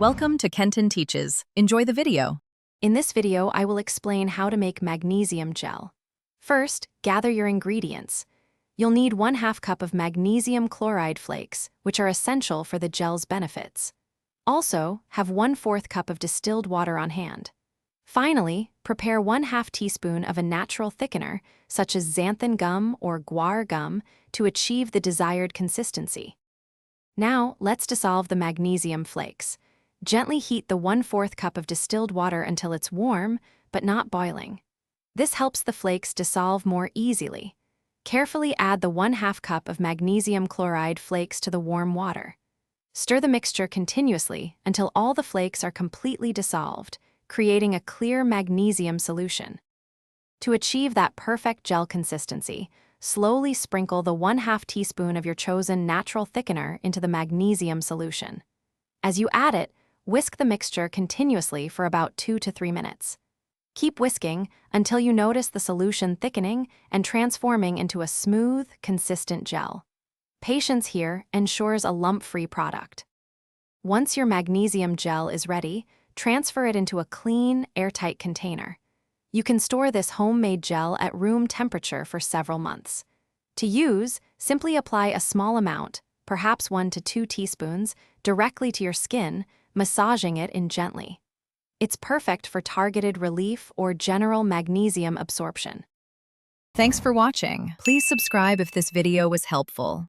Welcome to Kenton Teaches. Enjoy the video. In this video, I will explain how to make magnesium gel. First, gather your ingredients. You'll need 1/2 cup of magnesium chloride flakes, which are essential for the gel's benefits. Also, have 1/4 cup of distilled water on hand. Finally, prepare 1/2 teaspoon of a natural thickener, such as xanthan gum or guar gum, to achieve the desired consistency. Now, let's dissolve the magnesium flakes. Gently heat the 1/4 cup of distilled water until it's warm, but not boiling. This helps the flakes dissolve more easily. Carefully add the 1/2 cup of magnesium chloride flakes to the warm water. Stir the mixture continuously until all the flakes are completely dissolved, creating a clear magnesium solution. To achieve that perfect gel consistency, slowly sprinkle the 1/2 teaspoon of your chosen natural thickener into the magnesium solution. As you add it, whisk the mixture continuously for about 2 to 3 minutes. Keep whisking until you notice the solution thickening and transforming into a smooth, consistent gel. Patience here ensures a lump-free product. Once your magnesium gel is ready, transfer it into a clean, airtight container. You can store this homemade gel at room temperature for several months. To use, simply apply a small amount, perhaps 1 to 2 teaspoons, directly to your skin, massaging it in gently. It's perfect for targeted relief or general magnesium absorption. Thanks for watching. Please subscribe if this video was helpful.